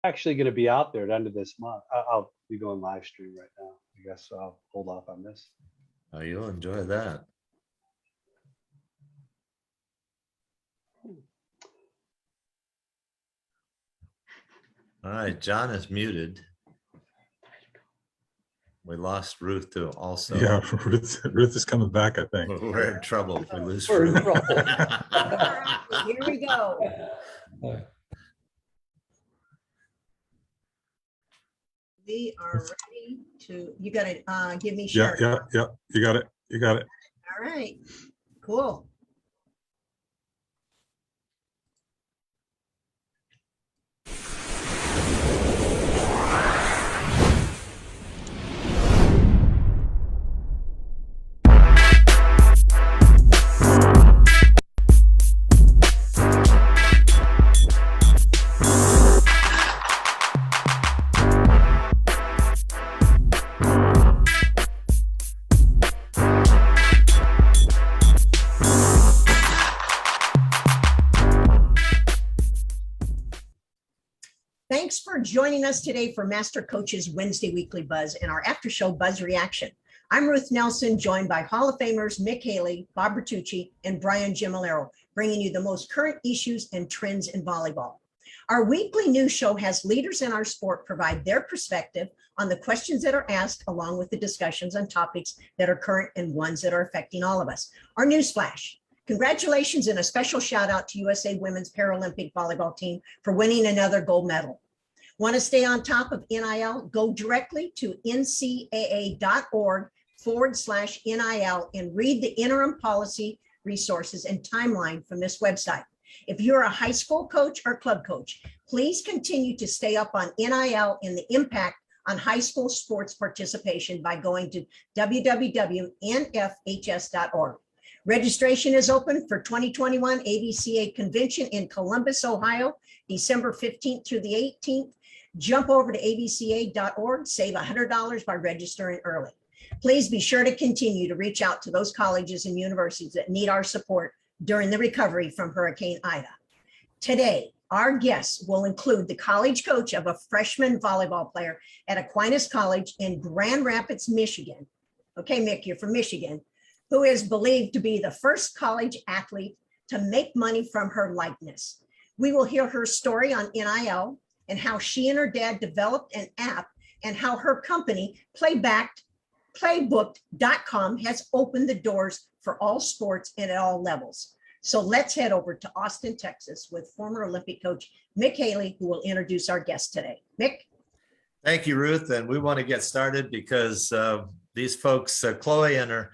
actually going to be out there at the end of this month. I'll be going live stream right now. I guess I'll hold off on this. Oh, you'll enjoy that. All right, John is muted. We lost Ruth too also. Yeah, Ruth is coming back, I think. We're in trouble if we lose We're in Ruth. trouble. Here we go. We are ready to, you got to give me Yeah, share. yeah. You got it. You got it. All right, cool. Thanks for joining us today for Master Coaches Wednesday Weekly Buzz and our after show Buzz Reaction. I'm Ruth Nelson, joined by Hall of Famers Mick Haley, Bob Bertucci, and Brian Gimolero, bringing you the most current issues and trends in volleyball. Our weekly news show has leaders in our sport provide their perspective on the questions that are asked, along with the discussions on topics that are current and ones that are affecting all of us. Our news flash. Congratulations and a special shout out to USA Women's Paralympic Volleyball Team for winning another gold medal. Want to stay on top of NIL? Go directly to ncaa.org/NIL and read the interim policy resources and timeline from this website. If you're a high school coach or club coach, please continue to stay up on NIL and the impact on high school sports participation by going to www.nfhs.org. Registration is open for 2021 AVCA convention in Columbus, Ohio, December 15th through the 18th. Jump over to avca.org, save $100 by registering early. Please be sure to continue to reach out to those colleges and universities that need our support during the recovery from Hurricane Ida. Today, our guests will include the college coach of a freshman volleyball player at Aquinas College in Grand Rapids, Michigan. Okay, Mick, you're from Michigan, who is believed to be the first college athlete to make money from her likeness. We will hear her story on NIL and how she and her dad developed an app and how her company, Playbooked.com, has opened the doors for all sports and at all levels. So let's head over to Austin, Texas with former Olympic coach Mick Haley, who will introduce our guest today. Mick. Thank you, Ruth. And we want to get started because these folks, Chloe and her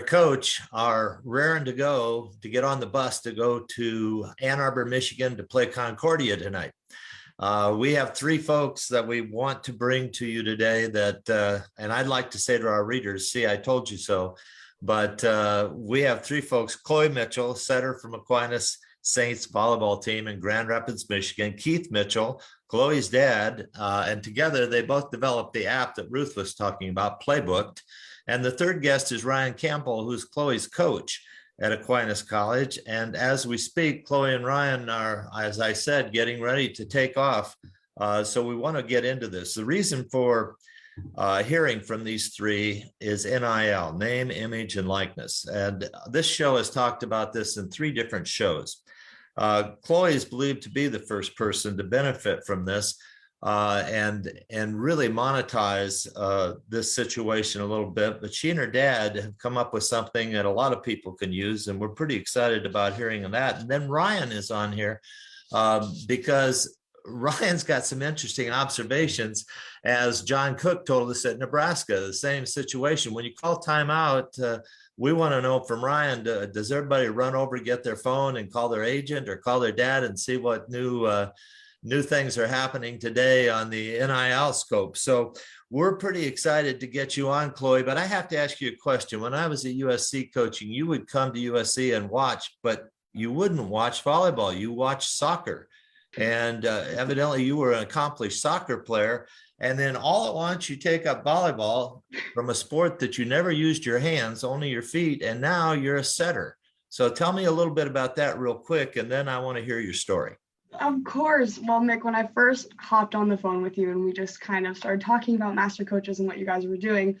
coach, are raring to go to get on the bus to go to Ann Arbor, Michigan to play Concordia tonight. We have three folks that we want to bring to you today that, and I'd like to say to our readers, see, I told you so, but we have three folks: Chloe Mitchell, setter from Aquinas Saints volleyball team in Grand Rapids, Michigan; Keith Mitchell, Chloe's dad, and together they both developed the app that Ruth was talking about, Playbooked. And the third guest is Ryan Campbell, who's Chloe's coach at Aquinas College. And as we speak, Chloe and Ryan are, as I said, getting ready to take off. So we want to get into this. The reason for hearing from these three is NIL, name, image, and likeness. And this show has talked about this in three different shows. Chloe is believed to be the first person to benefit from this and really monetize this situation a little bit. But she and her dad have come up with something that a lot of people can use, and we're pretty excited about hearing that. And then Ryan is on here because Ryan's got some interesting observations. As John Cook told us at Nebraska, the same situation. When you call timeout, we want to know from Ryan, does everybody run over, get their phone and call their agent or call their dad and see what new things are happening today on the NIL scope? So we're pretty excited to get you on, Chloe, but I have to ask you a question. When I was at USC coaching, you would come to USC and watch, but you wouldn't watch volleyball. You watched soccer. And evidently you were an accomplished soccer player. And then all at once you take up volleyball from a sport that you never used your hands, only your feet, and now you're a setter. So tell me a little bit about that real quick, and then I want to hear your story. Of course. Well, Mick, when I first hopped on the phone with you and we just kind of started talking about MasterCoaches and what you guys were doing,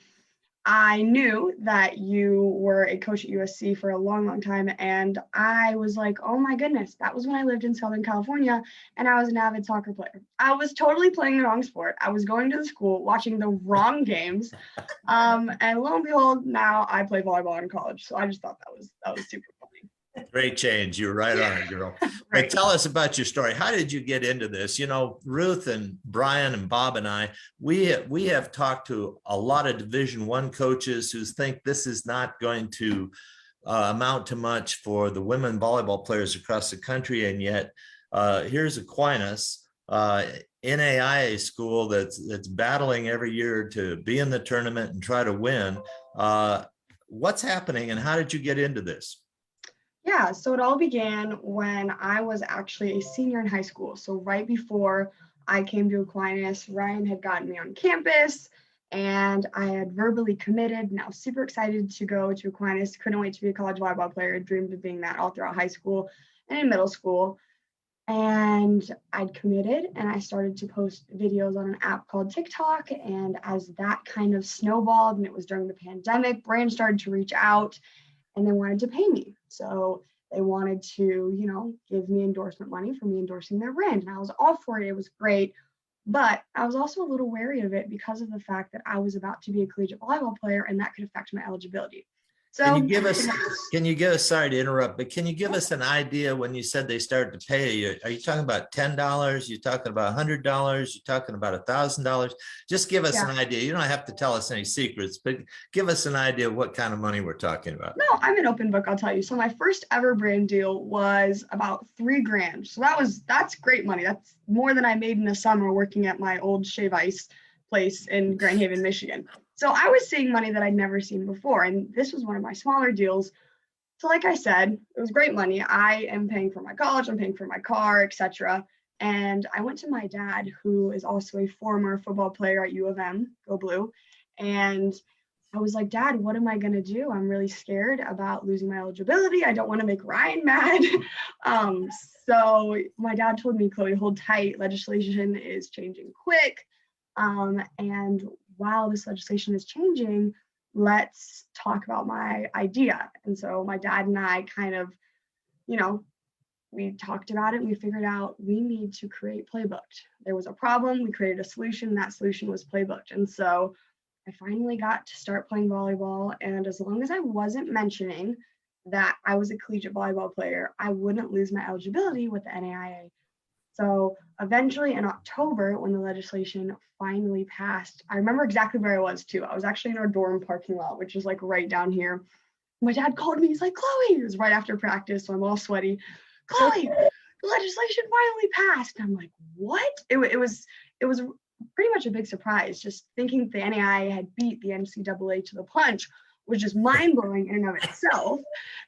I knew that you were a coach at USC for a long, long time. And I was like, oh my goodness, that was when I lived in Southern California and I was an avid soccer player. I was totally playing the wrong sport. I was going to the school, watching the wrong games. And lo and behold, now I play volleyball in college. So I just thought that was super funny. Great change. You're right on it, girl. But Right. tell us about your story. How did you get into this? You know, Ruth and Brian and Bob and I, we have talked to a lot of Division I coaches who think this is not going to amount to much for the women volleyball players across the country. And yet here's Aquinas, NAIA school that's battling every year to be in the tournament and try to win. What's happening and how did you get into this? Yeah, so it all began when I was actually a senior in high school. So right before I came to Aquinas, Ryan had gotten me on campus and I had verbally committed. Now super excited to go to Aquinas. Couldn't wait to be a college volleyball player. Dreamed of being that all throughout high school and in middle school. And I'd committed and I started to post videos on an app called TikTok. And as that kind of snowballed, and it was during the pandemic, brands started to reach out and they wanted to pay me. So they wanted to, give me endorsement money for me endorsing their brand. And I was all for it. It was great. But I was also a little wary of it because of the fact that I was about to be a collegiate volleyball player and that could affect my eligibility. So Can you give us, sorry to interrupt, but can you give us an idea when you said they started to pay you? Are you talking about $10? You talking about $100? You talking about $1,000? Just give us an idea. You don't have to tell us any secrets, but give us an idea of what kind of money we're talking about. No, I'm an open book, I'll tell you. So my first ever brand deal was about $3,000. So that's great money. That's more than I made in a summer working at my old shave ice place in Grand Haven, Michigan. So I was seeing money that I'd never seen before. And this was one of my smaller deals. So like I said, it was great money. I am paying for my college, I'm paying for my car, etc. And I went to my dad, who is also a former football player at U of M, go Blue. And I was like, Dad, what am I going to do? I'm really scared about losing my eligibility. I don't want to make Ryan mad. So my dad told me, Chloe, hold tight. Legislation is changing quick. And while this legislation is changing, let's talk about my idea. And so my dad and I kind of, we talked about it and we figured out we need to create Playbooked. There was a problem, we created a solution, and that solution was Playbooked. And so I finally got to start playing volleyball. And as long as I wasn't mentioning that I was a collegiate volleyball player, I wouldn't lose my eligibility with the NAIA. So eventually in October, when the legislation finally passed, I remember exactly where I was too. I was actually in our dorm parking lot, which is like right down here. My dad called me, he's like, Chloe, it was right after practice, so I'm all sweaty. Chloe, the legislation finally passed. I'm like, what? It was pretty much a big surprise. Just thinking the NAIA had beat the NCAA to the punch was just mind-blowing in and of itself.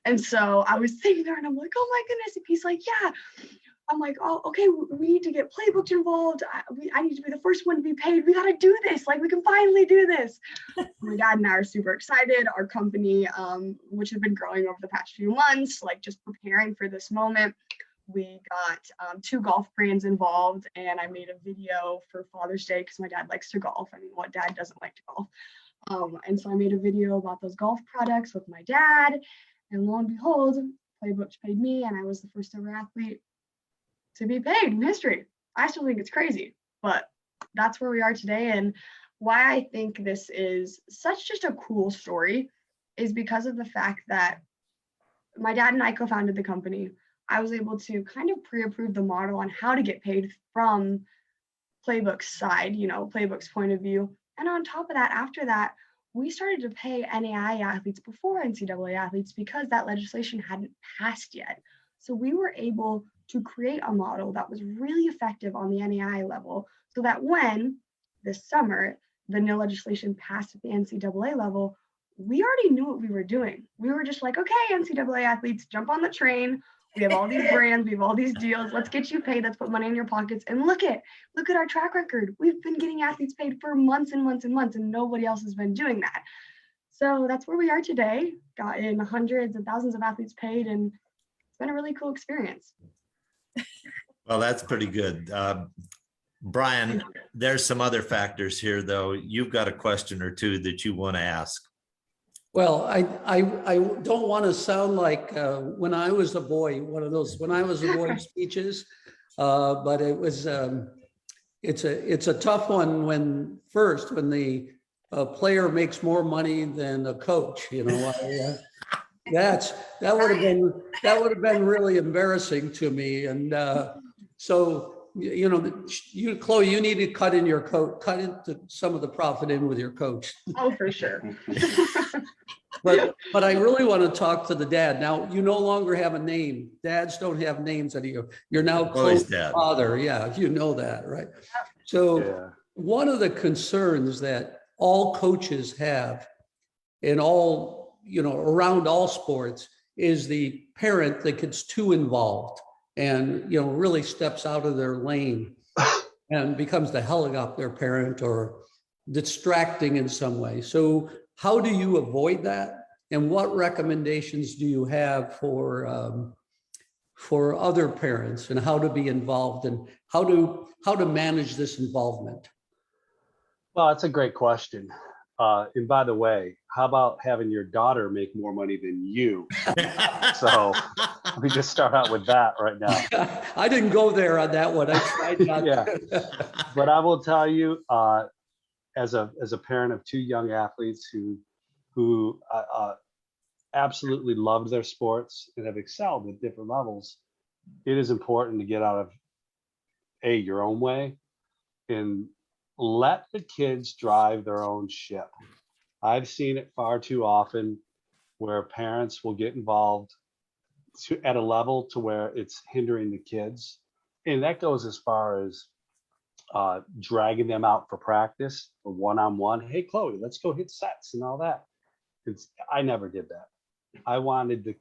And so I was sitting there and I'm like, oh my goodness. And he's like, yeah. I'm like, oh, okay, we need to get Playbooked involved. I need to be the first one to be paid. We got to do this. Like, we can finally do this. My dad and I are super excited. Our company, which has been growing over the past few months, like just preparing for this moment. We got 2 golf brands involved, and I made a video for Father's Day because my dad likes to golf. I mean, what dad doesn't like to golf? And so I made a video about those golf products with my dad, and lo and behold, Playbooked paid me, and I was the first ever athlete to be paid in history. I still think it's crazy, but that's where we are today. And why I think this is such just a cool story is because of the fact that my dad and I co-founded the company. I was able to kind of pre-approve the model on how to get paid from Playbook's side, Playbook's point of view. And on top of that, after that, we started to pay NAIA athletes before NCAA athletes because that legislation hadn't passed yet. So we were able to create a model that was really effective on the NAIA level so that when this summer, the NIL legislation passed at the NCAA level, we already knew what we were doing. We were just like, okay, NCAA athletes, jump on the train. We have all these brands, we have all these deals. Let's get you paid. Let's put money in your pockets. And look at our track record. We've been getting athletes paid for months and months and months, and nobody else has been doing that. So that's where we are today. Gotten hundreds and thousands of athletes paid, and it's been a really cool experience. Well, that's pretty good. Brian, there's some other factors here, though. You've got a question or two that you want to ask. Well, I don't want to sound like when I was a boy, one of those when I was a boy speeches, but it was it's a tough one when the player makes more money than a coach. You know, that would have been really embarrassing to me, and so. You know, Chloe, you need to cut into some of the profit in with your coach. Oh, for sure. But I really want to talk to the dad. Now, you no longer have a name. Dads don't have names anymore. You're now Chloe's Chloe's dad. father. Yeah, you know that, right? So Yeah. one of the concerns that all coaches have in all, around all sports is the parent that gets too involved and, really steps out of their lane and becomes the helicopter parent or distracting in some way. So how do you avoid that? And what recommendations do you have for other parents and how to be involved and how to manage this involvement? Well, that's a great question. And by the way, how about having your daughter make more money than you? So let me just start out with that right now. I didn't go there on that one. I tried not Yeah. to. But I will tell you, as a parent of two young athletes who absolutely loved their sports and have excelled at different levels, it is important to get out of your own way and let the kids drive their own ship. I've seen it far too often where parents will get involved at a level to where it's hindering the kids. And that goes as far as dragging them out for practice or one-on-one. Hey, Chloe, let's go hit sets and all that. I never did that. I wanted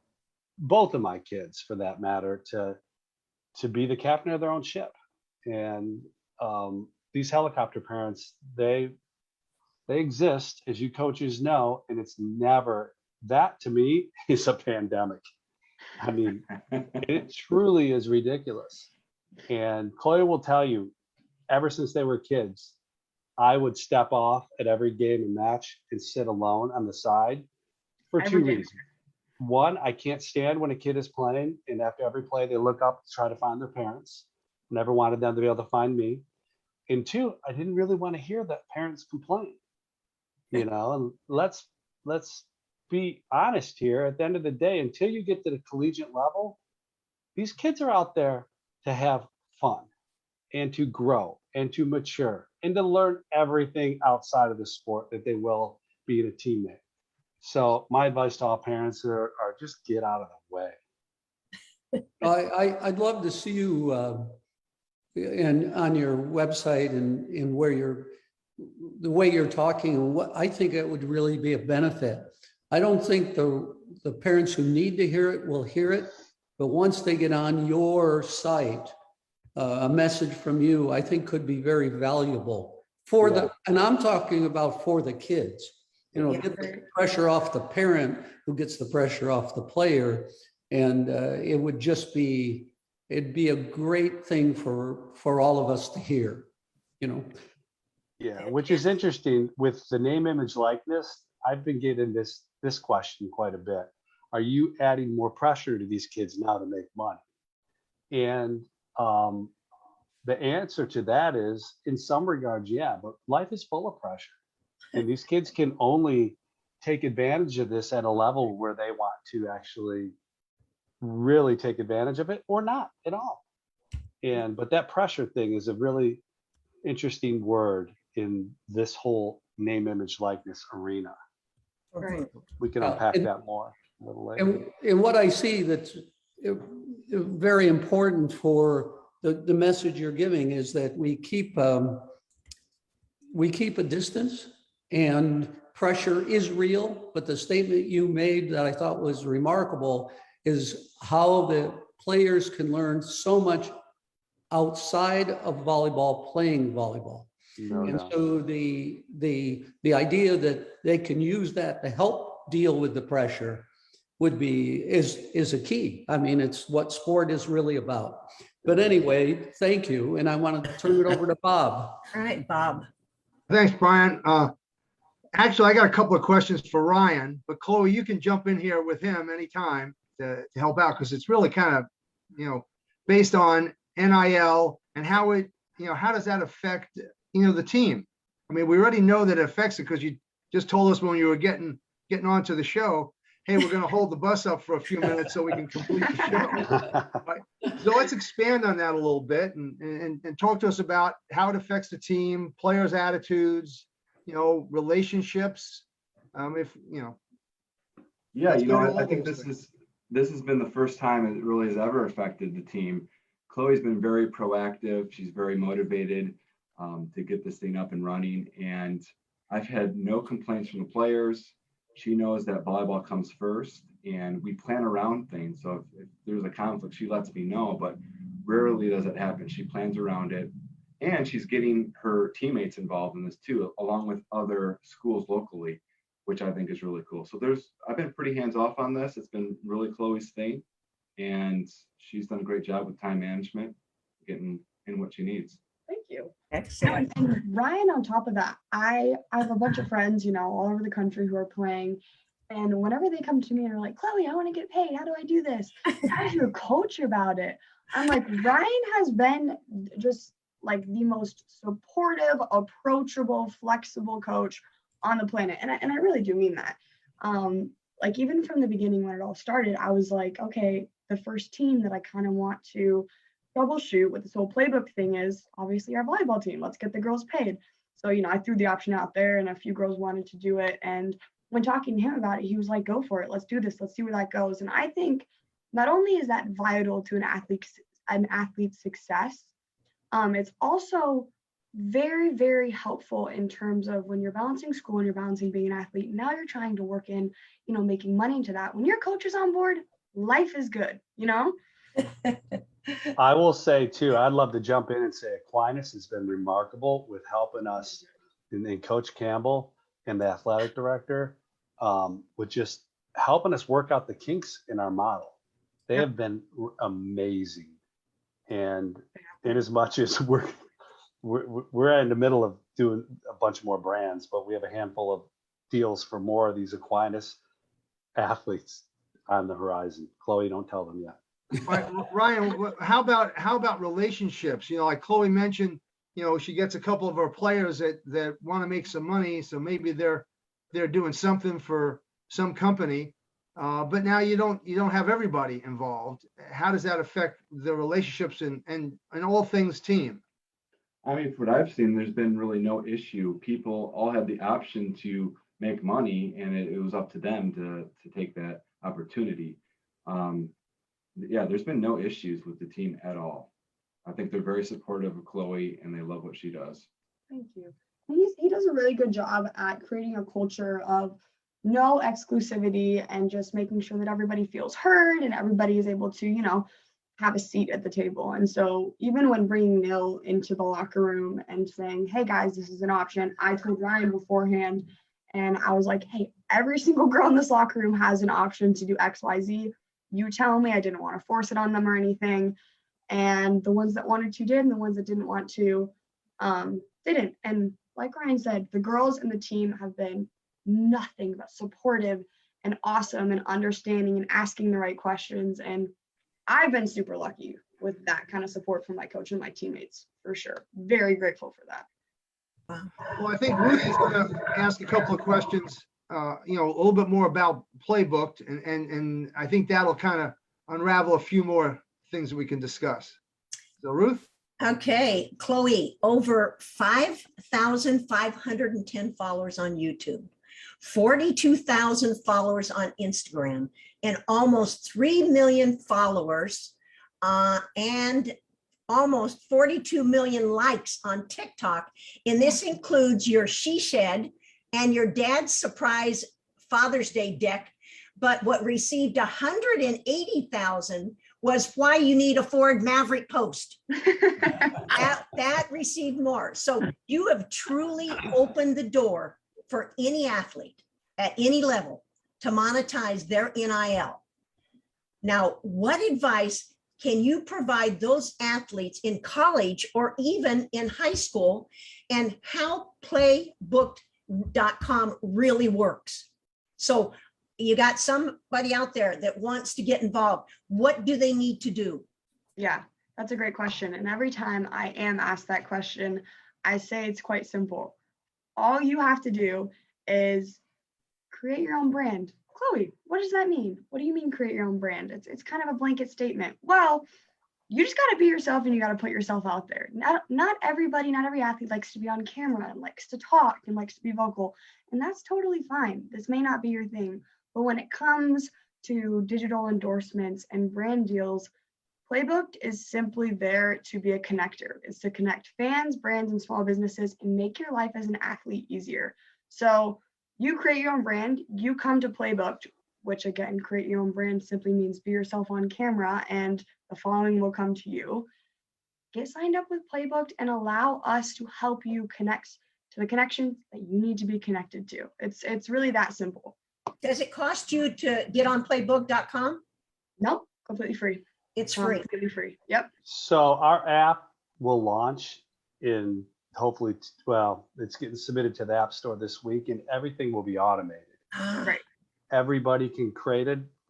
both of my kids, for that matter, to be the captain of their own ship. And these helicopter parents, they exist, as you coaches know, and it's never, that to me is a pandemic. I mean, it truly is ridiculous. And Chloe will tell you, ever since they were kids, I would step off at every game and match and sit alone on the side for two reasons. One, I can't stand when a kid is playing and after every play they look up to try to find their parents. Never wanted them to be able to find me. And two, I didn't really want to hear that parents complain. And let's be honest here. At the end of the day, until you get to the collegiate level, these kids are out there to have fun and to grow and to mature and to learn everything outside of the sport that they will being a teammate. So my advice to all parents are just get out of the way. I'd love to see you and on your website and where the way you're talking, and what I think it would really be a benefit. I don't think the parents who need to hear it will hear it, but once they get on your site, a message from you, I think could be very valuable and I'm talking about for the kids. Get the pressure off the parent who gets the pressure off the player. And it'd be a great thing for all of us to hear, Yeah, which is interesting with the name, image, likeness. I've been getting this question quite a bit. Are you adding more pressure to these kids now to make money? And the answer to that is, in some regards, yeah, but life is full of pressure. And these kids can only take advantage of this at a level where they want to actually really take advantage of it or not at all. But that pressure thing is a really interesting word in this whole name, image, likeness arena. Right. We can unpack that more a little later. And what I see that's very important for the message you're giving is that we keep a distance, and pressure is real. But the statement you made that I thought was remarkable is how the players can learn so much outside of volleyball, playing volleyball. No And doubt. so the idea that they can use that to help deal with the pressure is a key. I mean, it's what sport is really about. But anyway, thank you. And I want to turn it over to Bob. All right, Bob. Thanks, Brian. Actually, I got a couple of questions for Ryan, but Chloe, you can jump in here with him anytime to help out, because it's really kind of, based on NIL and how it, how does that affect, the team? I mean, we already know that it affects it because you just told us when you were getting onto the show, hey, we're going to hold the bus up for a few minutes so we can complete the show. Right? So let's expand on that a little bit and talk to us about how it affects the team, players' attitudes, relationships. Yeah, let's go to all I think those this has been the first time it really has ever affected the team. Chloe's been very proactive. She's very motivated to get this thing up and running. And I've had no complaints from the players. She knows that volleyball comes first, and we plan around things. So if there's a conflict, she lets me know, but rarely does it happen. She plans around it, and she's getting her teammates involved in this too, along with other schools locally, which I think is really cool. So I've been pretty hands off on this. It's been really Chloe's thing, and she's done a great job with time management, getting in what she needs. Thank you. Excellent. And Ryan, on top of that, I have a bunch of friends, all over the country who are playing. And whenever they come to me and are like, Chloe, I want to get paid. How do I do this? How's your coach about it? I'm like, Ryan has been just like the most supportive, approachable, flexible coach on the planet. And I really do mean that. Like even from the beginning when it all started, I was like, okay, the first team that I kind of want to troubleshoot with this whole playbook thing is obviously our volleyball team. Let's get the girls paid. So, I threw the option out there and a few girls wanted to do it. And when talking to him about it, he was like, go for it. Let's do this. Let's see where that goes. And I think not only is that vital to an athlete's success, it's also very, very helpful in terms of when you're balancing school and you're balancing being an athlete. Now you're trying to work in, making money into that. When your coach is on board, life is good, I will say too, I'd love to jump in and say Aquinas has been remarkable with helping us, and Coach Campbell and the athletic director, with just helping us work out the kinks in our model. They have been amazing. And in as much as we're in the middle of doing a bunch more brands, but we have a handful of deals for more of these Aquinas athletes on the horizon. Chloe, don't tell them yet. Right, Ryan, how about relationships? Like Chloe mentioned, she gets a couple of our players that want to make some money, so maybe they're doing something for some company, but now you don't have everybody involved. How does that affect the relationships and all things team? I mean, from what I've seen, there's been really no issue. People all had the option to make money, and it was up to them to take that opportunity. Yeah, there's been no issues with the team at all. I think they're very supportive of Chloe and they love what she does. Thank you. He does a really good job at creating a culture of no exclusivity and just making sure that everybody feels heard and everybody is able to, have a seat at the table. And so even when bringing NIL into the locker room and saying, hey guys, this is an option, I told Ryan beforehand and I was like, hey, every single girl in this locker room has an option to do X, Y, Z. You tell me. I didn't want to force it on them or anything. And the ones that wanted to did, and the ones that didn't want to didn't. And like Ryan said, the girls and the team have been nothing but supportive and awesome and understanding and asking the right questions. And I've been super lucky with that kind of support from my coach and my teammates, for sure. Very grateful for that. Well, I think Ruth is going to ask a couple of questions, a little bit more about Playbooked, and I think that'll kind of unravel a few more things that we can discuss. So Ruth? Okay, Chloe, over 5,510 followers on YouTube, 42,000 followers on Instagram, and almost 3 million followers, and almost 42 million likes on TikTok. And this includes your She Shed and your dad's surprise Father's Day deck. But what received 180,000 was why you need a Ford Maverick post. that received more. So you have truly opened the door for any athlete at any level to monetize their NIL. Now, what advice can you provide those athletes in college or even in high school, and how playbook.com really works? So you got somebody out there that wants to get involved. What do they need to do? Yeah, that's a great question. And every time I am asked that question, I say it's quite simple. All you have to do is create your own brand. Chloe, what does that mean? What do you mean create your own brand? It's kind of a blanket statement. Well, you just got to be yourself, and you got to put yourself out there. Not everybody, not every athlete likes to be on camera and likes to talk and likes to be vocal. And that's totally fine. This may not be your thing. But when it comes to digital endorsements and brand deals, Playbook is simply there to be a connector. It's to connect fans, brands, and small businesses and make your life as an athlete easier. So you create your own brand, you come to Playbook, which again, create your own brand simply means be yourself on camera and the following will come to you. Get signed up with Playbook and allow us to help you connect to the connections that you need to be connected to. It's really that simple. Does it cost you to get on playbook.com? Nope, completely free. It's free. Completely free. Yep. So our app will launch in hopefully, well, it's getting submitted to the App Store this week, and everything will be automated. Right. Everybody can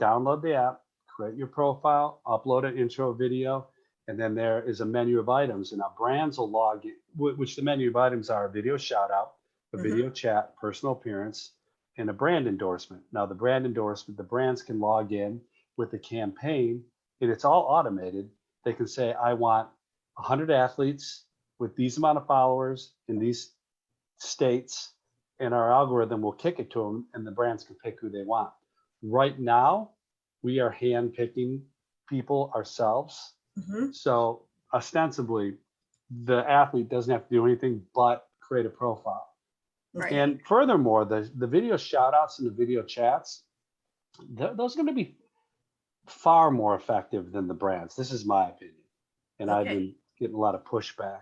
download the app, create your profile, upload an intro video, and then there is a menu of items. And our brands will log in, which the menu of items are a video shout out, a video chat, personal appearance, and a brand endorsement. Now, the brand endorsement, the brands can log in with the campaign, and it's all automated. They can say, I want 100 athletes with these amount of followers in these states, and our algorithm will kick it to them, and the brands can pick who they want. Right now, we are hand-picking people ourselves. So ostensibly, the athlete doesn't have to do anything but create a profile. Right. And furthermore, the video shout outs and the video chats, those are going to be far more effective than the brands. This is my opinion. And I've been getting a lot of pushback.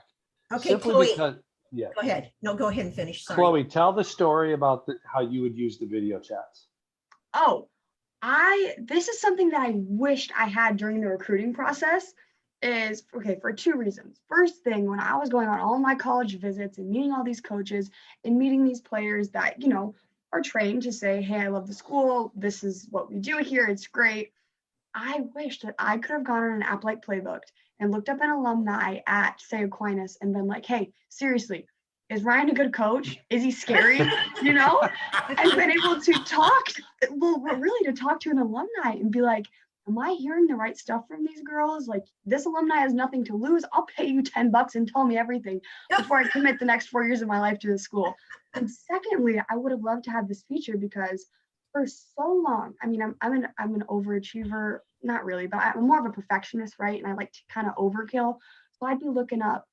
Okay, Simply Chloe, because, yeah. go ahead. No, go ahead and finish. Sorry. Chloe, tell the story about how you would use the video chats. Oh, this is something that I wished I had during the recruiting process. Is okay for two reasons. First thing, when I was going on all my college visits and meeting all these coaches and meeting these players that, you know, are trained to say, hey, I love the school. This is what we do here. It's great. I wish that I could have gone on an app like Playbook and looked up an alumni at, say, Aquinas and been like, hey, seriously, is Ryan a good coach? Is he scary? You know, and been able to talk, really to talk to an alumni and be like, am I hearing the right stuff from these girls? Like, this alumni has nothing to lose. I'll pay you $10 and tell me everything before I commit the next 4 years of my life to the school. And secondly, I would have loved to have this feature because for so long, I mean, I'm an overachiever, not really, but I'm more of a perfectionist, right? And I like to kind of overkill. So I'd be looking up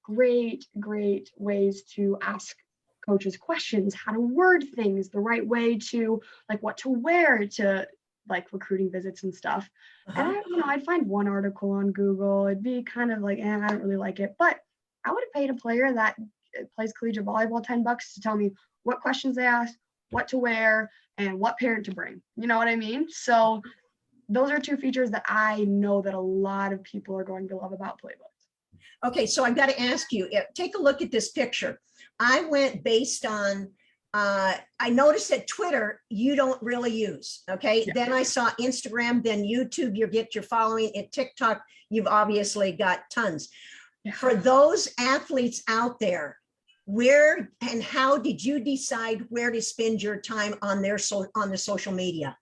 great ways to ask coaches questions, how to word things the right way, to like what to wear to like recruiting visits and stuff. And I'd find one article on Google. It'd be kind of like, I don't really like it, but I would have paid a player that plays collegiate volleyball $10 to tell me what questions they ask, what to wear, and what parent to bring. You know what I mean? So those are two features that I know that a lot of people are going to love about Playbook. Okay, so I've got to ask you, take a look at this picture. I went based on, I noticed that Twitter, you don't really use, okay? Yeah. Then I saw Instagram, then YouTube, you get your following, and TikTok, you've obviously got tons. Yeah. For those athletes out there, where and how did you decide where to spend your time on the social media?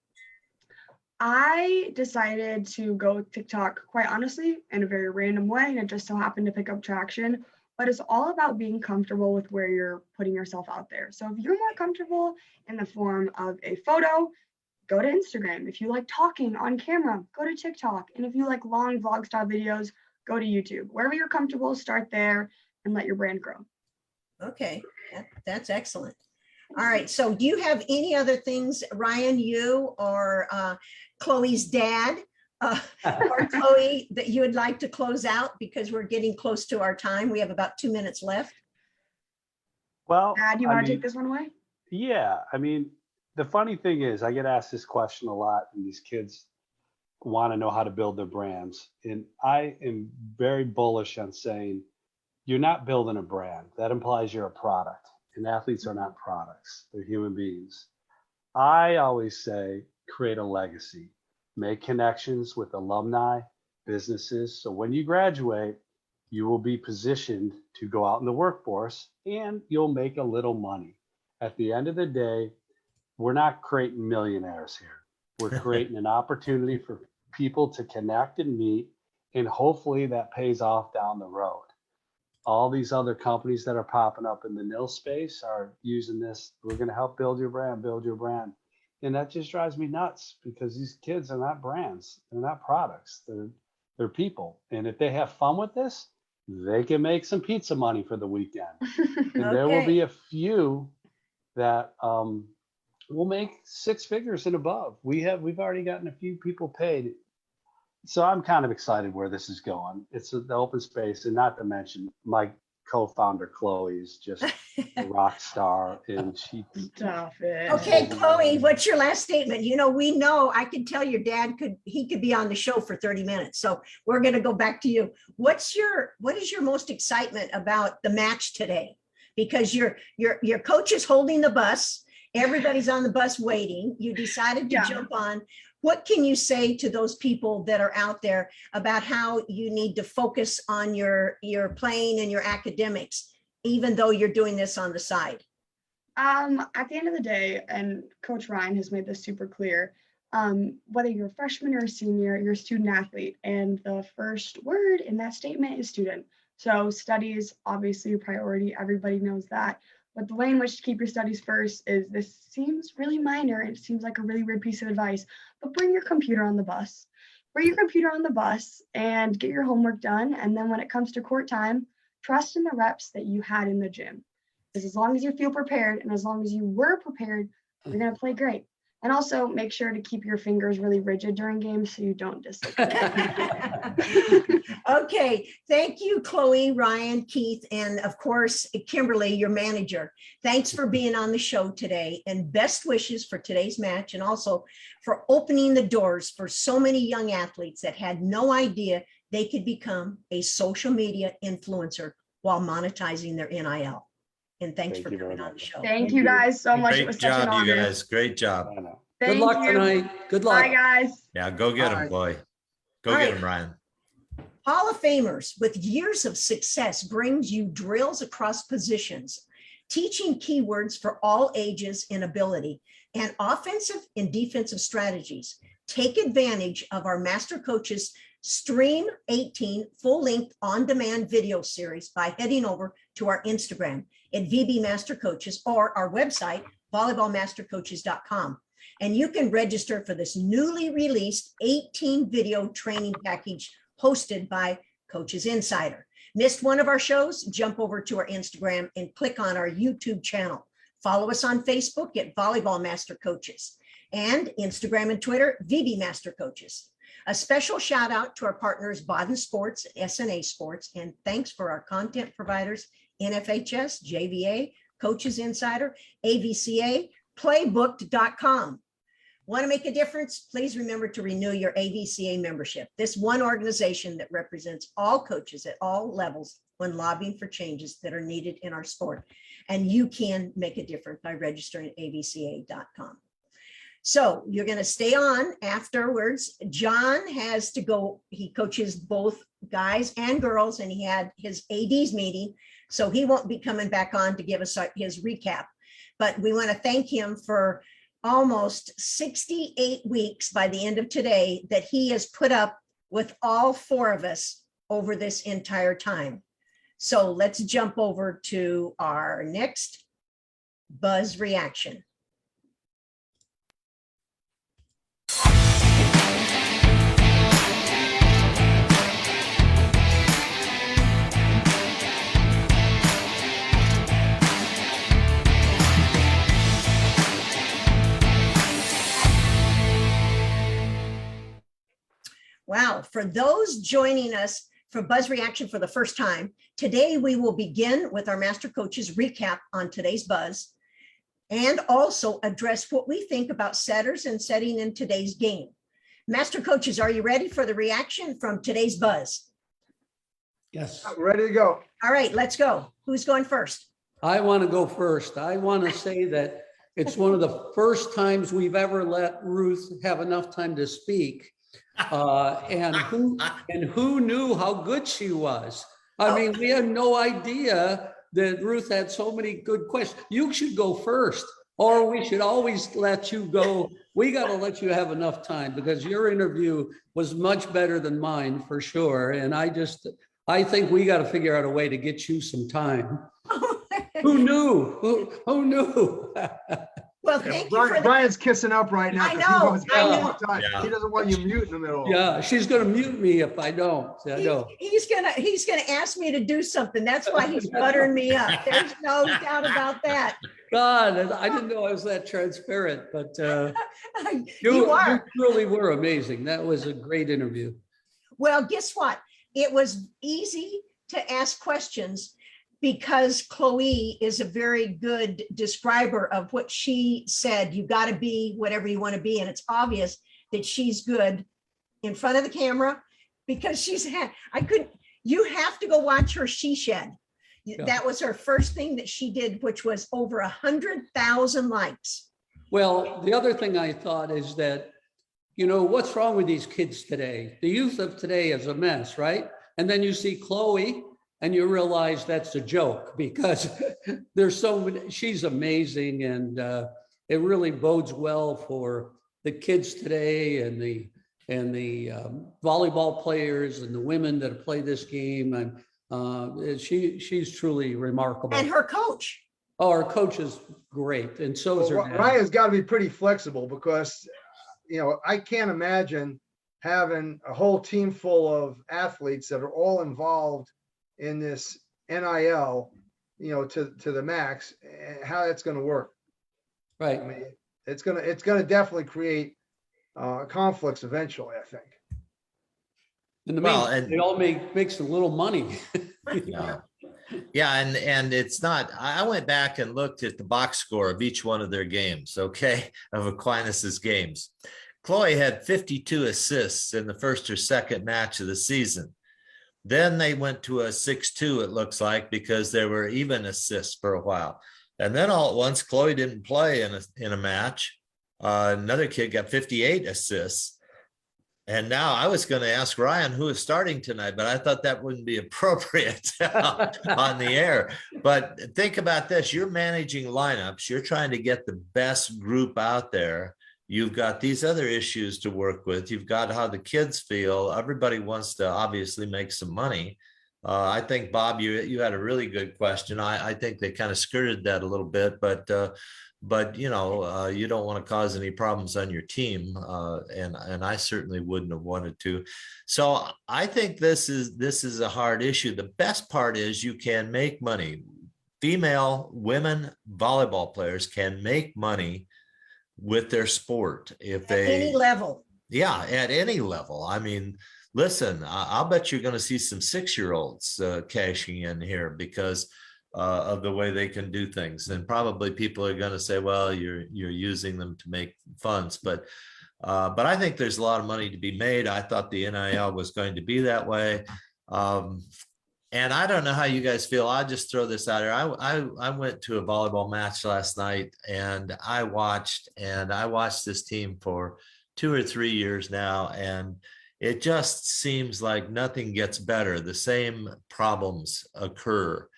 I decided to go with TikTok, quite honestly, in a very random way, and it just so happened to pick up traction. But it's all about being comfortable with where you're putting yourself out there. So if you're more comfortable in the form of a photo, go to Instagram. If you like talking on camera, go to TikTok. And if you like long vlog style videos, go to YouTube. Wherever you're comfortable, start there and let your brand grow. Okay, that's excellent. All right, so do you have any other things, Ryan, you or Chloe's dad, or Chloe, that you would like to close out, because we're getting close to our time. We have about 2 minutes left. Well, Dad, you want to take this one away? Yeah, I mean, the funny thing is, I get asked this question a lot, and these kids want to know how to build their brands. And I am very bullish on saying, you're not building a brand. That implies you're a product. And athletes are not products, they're human beings. I always say, create a legacy, make connections with alumni, businesses. So when you graduate, you will be positioned to go out in the workforce and you'll make a little money. At the end of the day, we're not creating millionaires here. We're creating an opportunity for people to connect and meet, and hopefully that pays off down the road. All these other companies that are popping up in the NIL space are using this. We're going to help build your brand, build your brand. And that just drives me nuts because these kids are not brands. They're not products. They're people. And if they have fun with this, they can make some pizza money for the weekend. And there will Okay. be a few that will make six figures and above. We've already gotten a few people paid. So I'm kind of excited where this is going. It's the open space, and not to mention my co-founder Chloe is just a rock star, and she. Stop it. Okay, Chloe, what's your last statement? You know, I could tell your dad could be on the show for 30 minutes. So we're going to go back to you. What is your most excitement about the match today? Because your coach is holding the bus. Everybody's on the bus waiting. You decided to jump on. What can you say to those people that are out there about how you need to focus on your playing and your academics, even though you're doing this on the side? At the end of the day, and Coach Ryan has made this super clear, whether you're a freshman or a senior, you're a student athlete. And the first word in that statement is student. So study is obviously a priority. Everybody knows that. But the way in which to keep your studies first is, this seems really minor. It seems like a really weird piece of advice, but bring your computer on the bus. Bring your computer on the bus and get your homework done. And then when it comes to court time, trust in the reps that you had in the gym. Because as long as you feel prepared and as long as you were prepared, you're going to play great. And also make sure to keep your fingers really rigid during games so you don't dislocate. Okay, thank you, Chloe, Ryan, Keith, and of course, Kimberly, your manager. Thanks for being on the show today, and best wishes for today's match, and also for opening the doors for so many young athletes that had no idea they could become a social media influencer while monetizing their NIL. And thanks Thank for you very coming on the much. show. Thank you guys so much. It Great was such an job, you honor. guys. Great job. I know. Good Thank luck you. tonight. Good luck. Bye, guys. Yeah, go get All him, right. Chloe. Go All get right. him, Ryan. Hall of Famers with years of success brings you drills across positions, teaching keywords for all ages and ability, and offensive and defensive strategies. Take advantage of our MasterCoaches Stream 18 full-length on-demand video series by heading over to our Instagram at VB MasterCoaches or our website, volleyballmastercoaches.com. And you can register for this newly released 18 video training package hosted by Coaches Insider. Missed one of our shows? Jump over to our Instagram and click on our YouTube channel. Follow us on Facebook at Volleyball Master Coaches, and Instagram and Twitter, VB Master Coaches. A special shout out to our partners, Baden Sports, SNA Sports, and thanks for our content providers, NFHS, JVA, Coaches Insider, AVCA, Playbooked.com. Want to make a difference? Please remember to renew your AVCA membership. This one organization that represents all coaches at all levels when lobbying for changes that are needed in our sport. And you can make a difference by registering at avca.com. So you're going to stay on afterwards. John has to go. He coaches both guys and girls, and he had his AD's meeting. So he won't be coming back on to give us his recap. But we want to thank him for almost 68 weeks by the end of today that he has put up with all four of us over this entire time. So let's jump over to our next buzz reaction. Wow, for those joining us for Buzz Reaction for the first time, today we will begin with our Master Coaches recap on today's Buzz. and also address what we think about setters and setting in today's game. Master coaches, are you ready for the reaction from today's buzz? Yes, Ready to go. All right, let's go. Who's going first? I want to go first. I want to say that it's one of the first times we've ever let Ruth have enough time to speak. And who knew how good she was? I mean, we had no idea that Ruth had so many good questions. You should go first, or we should always let you go. We got to let you have enough time because your interview was much better than mine for sure. And I think we got to figure out a way to get you some time. Who knew? Who knew? Well, thank you for the, Brian's kissing up right now. I 'cause he know, wants I more know. time. Yeah. He doesn't want you mute in the middle. Yeah, she's going to mute me if I don't. I know. he's gonna ask me to do something. That's why he's buttering me up. There's no doubt about that. God, I didn't know I was that transparent, but You are. you really were amazing. That was a great interview. Well, guess what? It was easy to ask questions because Chloe is a very good describer of what she said. You got to be whatever you want to be. And it's obvious that she's good in front of the camera because you have to go watch her she shed. Yeah. That was her first thing that she did, which was over 100,000 likes. Well, the other thing I thought is that, what's wrong with these kids today? The youth of today is a mess, right? And then you see Chloe and you realize that's a joke because there's so many, she's amazing. And it really bodes well for the kids today and the volleyball players and the women that play this game. And she's truly remarkable. And her coach. Oh, our coach is great. And so is her dad. Ryan's got to be pretty flexible because, I can't imagine having a whole team full of athletes that are all involved in this NIL, to the max, and how that's going to work. Right. I mean, it's going to definitely create conflicts eventually, I think. In the Well, meantime, and- it all makes a little money. Yeah, and it's not, I went back and looked at the box score of each one of their games, okay, of Aquinas's games. Chloe had 52 assists in the first or second match of the season. Then they went to a 6-2, it looks like, because there were even assists for a while. And then all at once, Chloe didn't play in a match. Another kid got 58 assists. And now I was going to ask Ryan who is starting tonight, but I thought that wouldn't be appropriate on the air. But think about this. You're managing lineups. You're trying to get the best group out there. You've got these other issues to work with. You've got how the kids feel. Everybody wants to obviously make some money. I think, Bob, you had a really good question. I think they kind of skirted that a little bit, but you don't want to cause any problems on your team, and I certainly wouldn't have wanted to. So I think this is a hard issue. The best part is you can make money. Women volleyball players can make money with their sport if they At any level. Yeah, at any level. I mean, listen, I'll bet you're going to see some 6-year-olds cashing in here because of the way they can do things. And probably people are going to say, well, you're using them to make funds, but I think there's a lot of money to be made. I thought the NIL was going to be that way. And I don't know how you guys feel. I'll just throw this out here. I went to a volleyball match last night and I watched this team for 2 or 3 years now. And it just seems like nothing gets better. The same problems occur.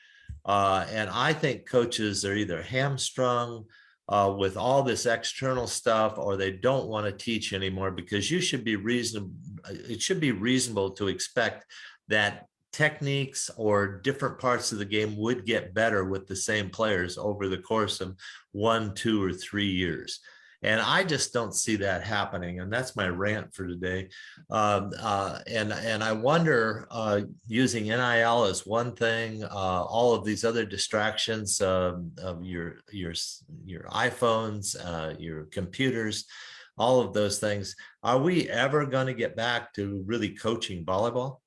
And I think coaches are either hamstrung with all this external stuff, or they don't want to teach anymore, because it should be reasonable to expect that techniques or different parts of the game would get better with the same players over the course of 1, 2, or 3 years. And I just don't see that happening. And that's my rant for today. And I wonder, using NIL as one thing, all of these other distractions of your iPhones, your computers, all of those things, are we ever going to get back to really coaching volleyball?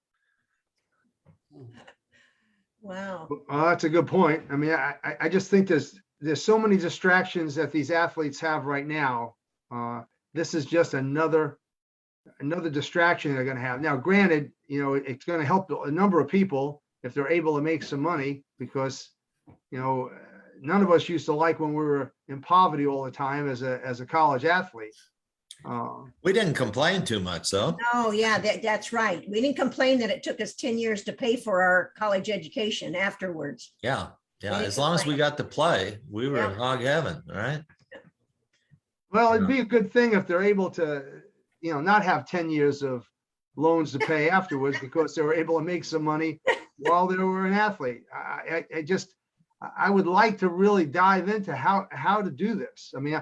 Wow. That's a good point. I mean, I just think there's there's so many distractions that these athletes have right now. This is just another distraction they're going to have. Now, granted, it's going to help a number of people if they're able to make some money, because, none of us used to like when we were in poverty all the time as a college athlete. We didn't complain too much, though. Oh, yeah, that's right. We didn't complain that it took us 10 years to pay for our college education afterwards. Yeah. We Yeah. didn't As long as we complain. got to play, we were in hog heaven, right? Well, it'd be a good thing if they're able to, not have 10 years of loans to pay afterwards, because they were able to make some money while they were an athlete. I would like to really dive into how to do this. I mean,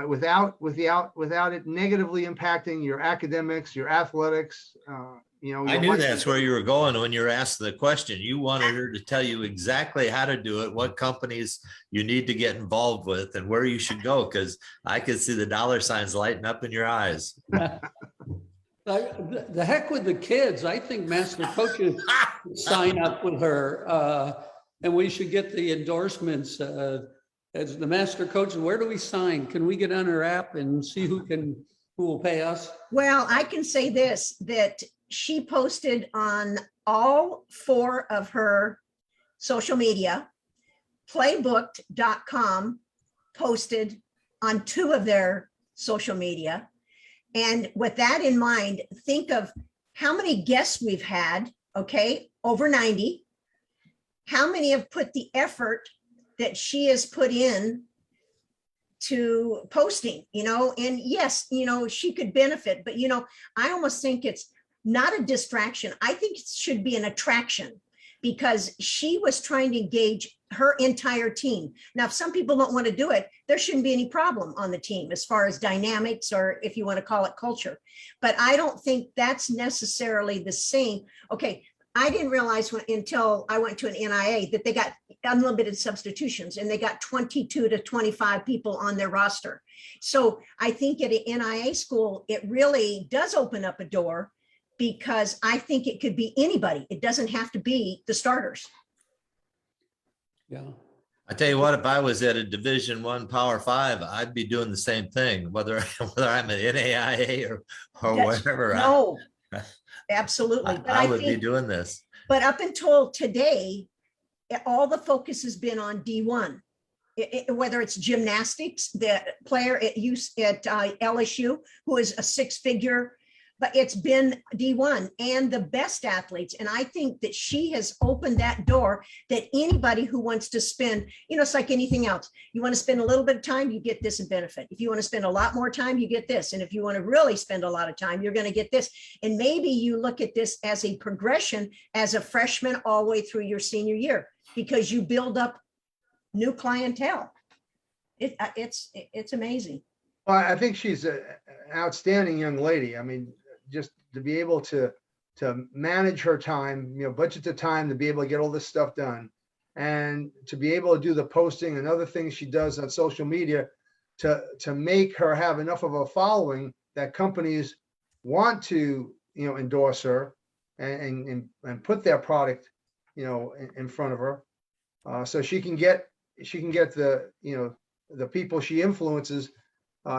without it negatively impacting your academics, your athletics. I knew that's where you were going when you were asked the question. You wanted her to tell you exactly how to do it, what companies you need to get involved with, and where you should go, because I could see the dollar signs lighting up in your eyes. The heck with the kids. I think MasterCoaches sign up with her, and we should get the endorsements as the MasterCoaches. Where do we sign? Can we get on her app and see who will pay us? Well, I can say this, that she posted on all 4 of her social media. Playbooked.com posted on 2 of their social media. And with that in mind, think of how many guests we've had, okay, over 90. How many have put the effort that she has put in to posting, and yes, she could benefit, but I almost think it's not a distraction. I think it should be an attraction, because she was trying to engage her entire team. Now, if some people don't want to do it, there shouldn't be any problem on the team as far as dynamics, or if you want to call it culture. But I don't think that's necessarily the same. Okay, I didn't realize until I went to an NIA that they got unlimited substitutions, and they got 22 to 25 people on their roster. So I think at an NIA school, it really does open up a door, because I think it could be anybody. It doesn't have to be the starters. Yeah. I tell you what, if I was at a Division I Power 5, I'd be doing the same thing, whether I'm at NAIA or wherever. No, absolutely. But I would be think, doing this. but up until today, all the focus has been on D1. Whether it's gymnastics, the player at LSU, who is a 6-figure, but it's been D1 and the best athletes. And I think that she has opened that door, that anybody who wants to spend, it's like anything else. You want to spend a little bit of time, you get this in benefit. If you want to spend a lot more time, you get this. And if you want to really spend a lot of time, you're going to get this. And maybe you look at this as a progression as a freshman all the way through your senior year, because you build up new clientele. It's amazing. Well, I think she's an outstanding young lady. I mean, just to be able to manage her time, budget the time to be able to get all this stuff done, and to be able to do the posting and other things she does on social media to make her have enough of a following that companies want to, endorse her and put their product, in front of her, so she can get the, the people she influences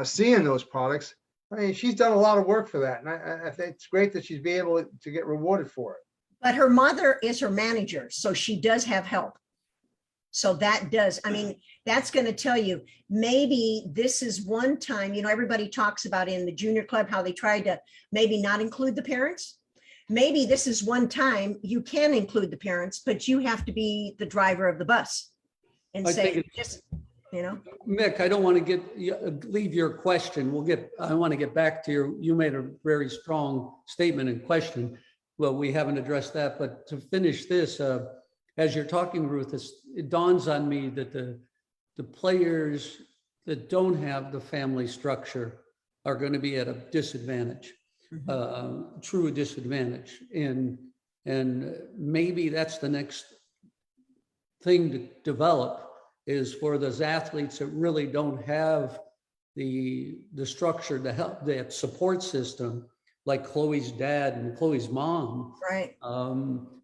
seeing those products. I mean, she's done a lot of work for that. And I think it's great that she's be able to get rewarded for it. But her mother is her manager, so she does have help. So that does, that's going to tell you, maybe this is one time, everybody talks about in the junior club, how they tried to maybe not include the parents. Maybe this is one time you can include the parents, but you have to be the driver of the bus and say, just, Mick, I don't want to leave your question. I want to get back to you made a very strong statement and question. Well, we haven't addressed that, but to finish this, as you're talking, Ruth, it dawns on me that the players that don't have the family structure are going to be at a disadvantage, true disadvantage. And maybe that's the next thing to develop, is for those athletes that really don't have the structure to help, that support system, like Chloe's dad and Chloe's mom. right.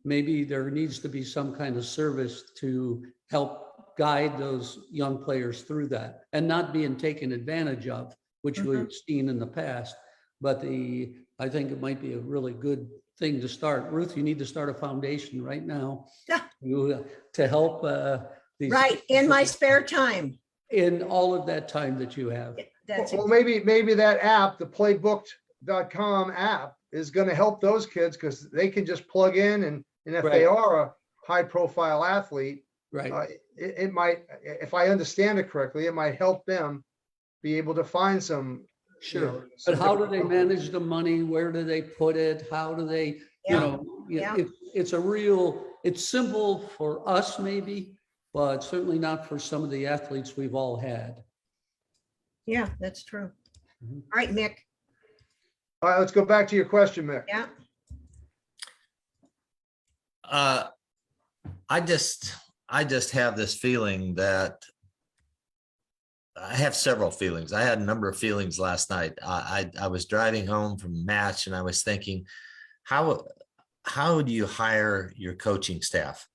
Maybe there needs to be some kind of service to help guide those young players through that and not being taken advantage of, which we've seen in the past. But I think it might be a really good thing to start. Ruth, you need to start a foundation right now to help these. Right, in my spare time. In all of that time that you have. That's Well, maybe that app, the playbooked.com app, is going to help those kids because they can just plug in, and if they are a high profile athlete, right. It might, if I understand it correctly, it might help them be able to find some. Sure. But how do they manage the money? Where do they put it? How do they, it's simple for us maybe, but certainly not for some of the athletes we've all had. Yeah, that's true. All right, Mick. All right, let's go back to your question, Mick. Yeah. I just have this feeling that I have several feelings. I had a number of feelings last night. I was driving home from a match and I was thinking, how do you hire your coaching staff?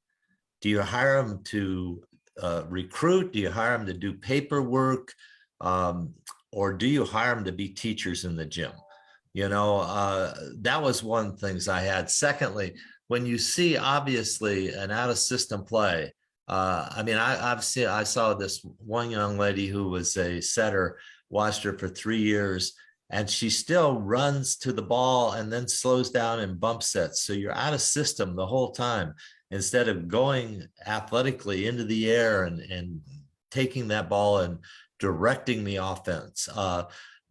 Do you hire them to recruit? Do you hire them to do paperwork? Or do you hire them to be teachers in the gym? That was one of the things I had. Secondly, when you see obviously an out of system play, I saw this one young lady who was a setter, watched her for 3 years, and she still runs to the ball and then slows down and bump sets. So you're out of system the whole time instead of going athletically into the air and taking that ball and directing the offense.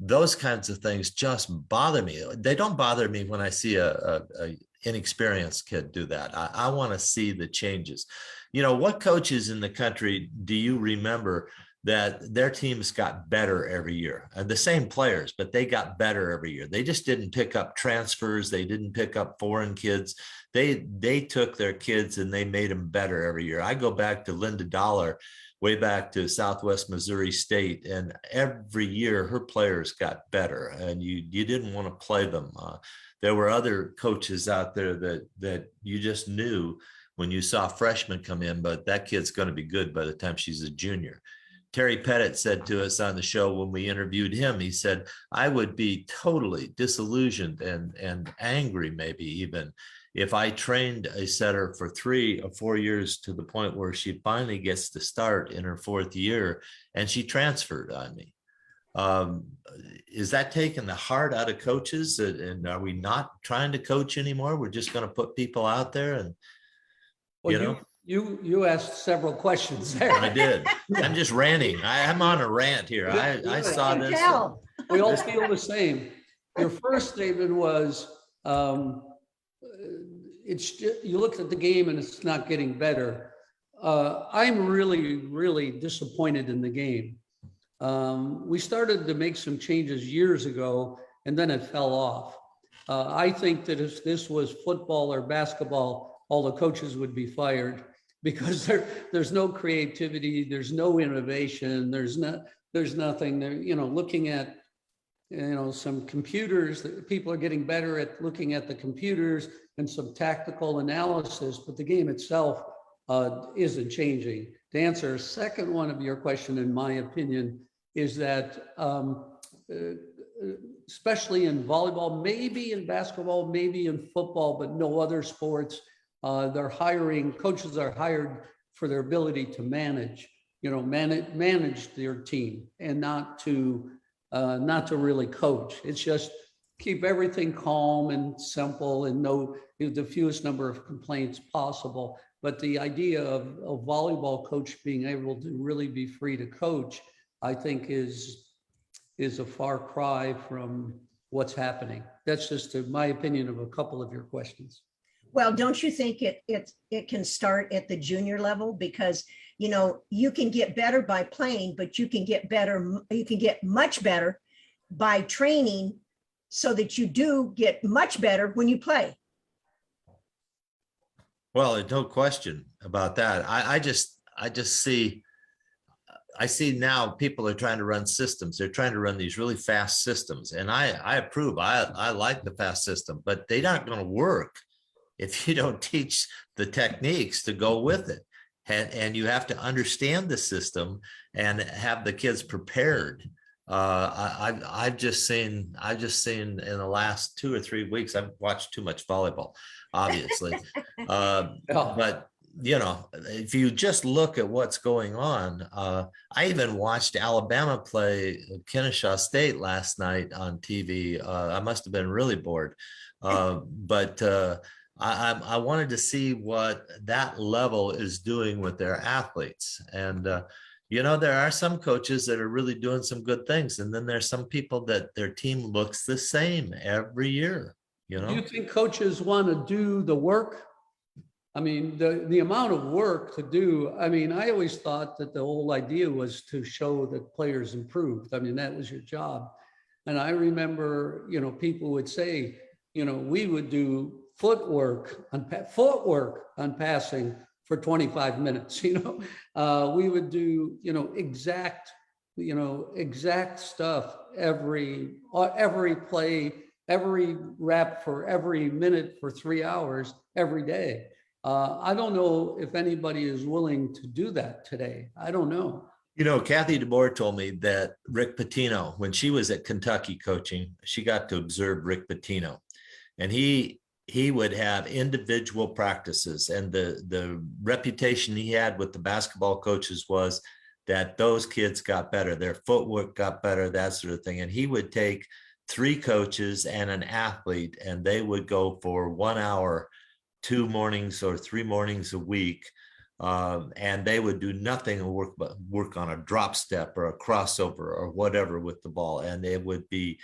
Those kinds of things just bother me. They don't bother me when I see a inexperienced kid do that. I want to see the changes. What coaches in the country do you remember that their teams got better every year? The same players, but they got better every year. They just didn't pick up transfers. They didn't pick up foreign kids. They took their kids and they made them better every year. I go back to Linda Dollar, way back to Southwest Missouri State, and every year her players got better, and you didn't want to play them. There were other coaches out there that you just knew when you saw freshmen come in, but that kid's going to be good by the time she's a junior. Terry Pettit said to us on the show when we interviewed him, he said, I would be totally disillusioned and angry maybe even if I trained a setter for 3 or 4 years to the point where she finally gets to start in her 4th year and she transferred on me. Is that taking the heart out of coaches? And are we not trying to coach anymore? We're just going to put people out there and, You asked several questions there. I did. I'm just ranting. I'm on a rant here. I saw this. We all feel the same. Your first statement was, you looked at the game and it's not getting better. I'm really, really disappointed in the game. We started to make some changes years ago and then it fell off. I think that if this was football or basketball, all the coaches would be fired because there's no creativity, there's no innovation, there's nothing there. Looking at some computers, that people are getting better at looking at the computers and some tactical analysis, but the game itself isn't changing. To answer a second one of your question, in my opinion, is that especially in volleyball, maybe in basketball, maybe in football, but no other sports, coaches are hired for their ability to manage their team and not to really coach. It's just keep everything calm and simple and the fewest number of complaints possible. But the idea of a volleyball coach being able to really be free to coach, I think is a far cry from what's happening. That's just my opinion of a couple of your questions. Well, don't you think it can start at the junior level? Because, you can get better by playing, but you can get much better by training so that you do get much better when you play. Well, there's no question about that. I see now people are trying to run systems. They're trying to run these really fast systems. And I approve. I like the fast system, but they're not going to work if you don't teach the techniques to go with it. and you have to understand the system and have the kids prepared. I've just seen in the last 2 or 3 weeks, I've watched too much volleyball, obviously. But you know, if you just look at what's going on, I even watched Alabama play Kennesaw State last night on TV. I must have been really bored, but I wanted to see what that level is doing with their athletes. And you know, there are some coaches that are really doing some good things, and then there's some people that their team looks the same every year. You know, Do you think coaches want to do the work? I mean, the amount of work to do, I mean, I always thought that the whole idea was to show that players improved. I mean, that was your job. And I remember, you know, people would say, you know, we would do footwork on passing for 25 minutes, you know. We would do, you know, exact stuff every play, every rep for every minute for 3 hours every day. I don't know if anybody is willing to do that today. I don't know. You know, Kathy DeBoer told me that Rick Pitino, when she was at Kentucky coaching, she got to observe Rick Pitino, and he would have individual practices, and the reputation he had with the basketball coaches was that those kids got better, their footwork got better, that sort of thing. And he would take 3 coaches and an athlete, and they would go for 1 hour 2 mornings or 3 mornings a week, and they would do nothing but work on a drop step or a crossover or whatever with the ball, and it would be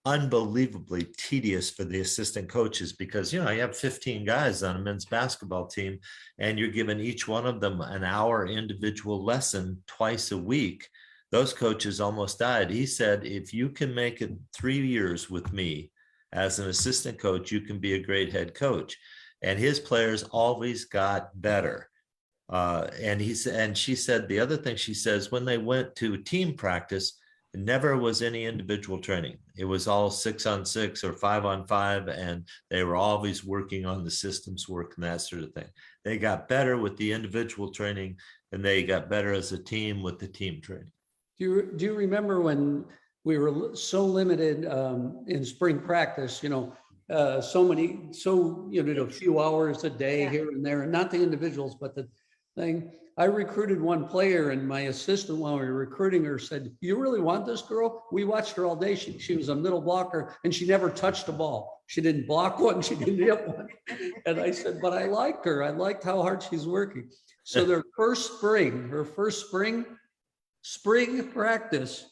unbelievably tedious for the assistant coaches, because you know, you have 15 guys on a men's basketball team, and you're giving each one of them an hour individual lesson twice a week. Those coaches almost died. He said, if you can make it 3 years with me as an assistant coach, you can be a great head coach. And his players always got better. And she said, the other thing she says, when they went to team practice, never was any individual training. It was all 6-on-6 or 5-on-5, and they were always working on the systems work and that sort of thing. They got better with the individual training, and they got better as a team with the team training. Do you remember when we were so limited in spring practice, you know, a few hours a day here and there, and not the individuals, but the thing. I recruited one player, and my assistant, while we were recruiting her, said, "You really want this girl?" We watched her all day. She was a middle blocker, and she never touched a ball. She didn't block one. She didn't hit one. And I said, but I liked her. I liked how hard she's working. So her first spring practice,